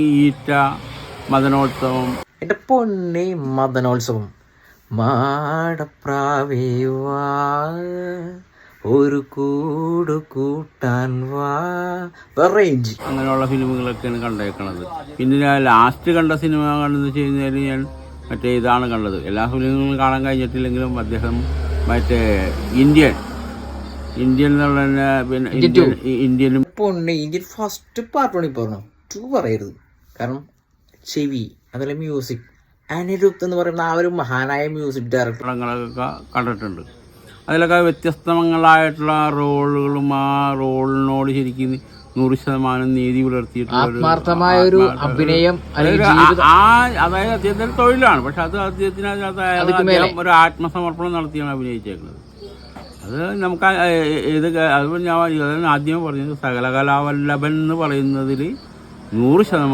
ഈറ്റ, മദനോത്സവം. എൻ്റെ പൊന്നെ മദനോത്സവം. മാടപ്രാവേവാ ഒരു കൂട് കൂട്ടാൻ വാ, റേഞ്ച് അങ്ങനെയുള്ള ഫിലിമുകളൊക്കെയാണ് കണ്ടേക്കണത്. പിന്നെ ഞാൻ ലാസ്റ്റ് കണ്ട സിനിമ കണ്ടെന്ന് വെച്ച് കഴിഞ്ഞാൽ ഞാൻ മറ്റേ ഇതാണ് കണ്ടത്. എല്ലാ ഫിലിമുകളും കാണാൻ കഴിഞ്ഞിട്ടില്ലെങ്കിലും അദ്ദേഹം മറ്റേ ഇന്ത്യൻ എന്നുള്ള പിന്നെ ഇന്ത്യനും പൊന്നെ ഇന്ത്യൻ ഫസ്റ്റ് പാർട്ടാണ് ഇപ്പോൾ പറഞ്ഞു. 2 പറയരുത്. കാരണം ചെവി, അതുപോലെ മ്യൂസിക്, അനിരുദ്ധ് എന്ന് പറയുന്ന ആ ഒരു മഹാനായ മ്യൂസിക് ഡയറക്ടറൊക്കെ കണ്ടിട്ടുണ്ട്. അതിലൊക്കെ വ്യത്യസ്തങ്ങളായിട്ടുള്ള റോളുകളും ആ റോളിനോട് ശരിക്കും 100% നീതി പുലർത്തിയിട്ടുള്ള ആത്മാർത്ഥമായ ഒരു അഭിനയം. അതായത് അദ്ദേഹത്തിന്റെ തൊഴിലാണ്, പക്ഷെ അത് അദ്ദേഹത്തിന് ഒരു ആത്മസമർപ്പണം നടത്തിയാണ് അഭിനയിച്ചേക്കുന്നത്. അത് നമുക്ക് അത് ഞാൻ ആദ്യമേ പറഞ്ഞത് സകലകലാവല്ലഭൻ എന്ന് പറയുന്നതിൽ 100%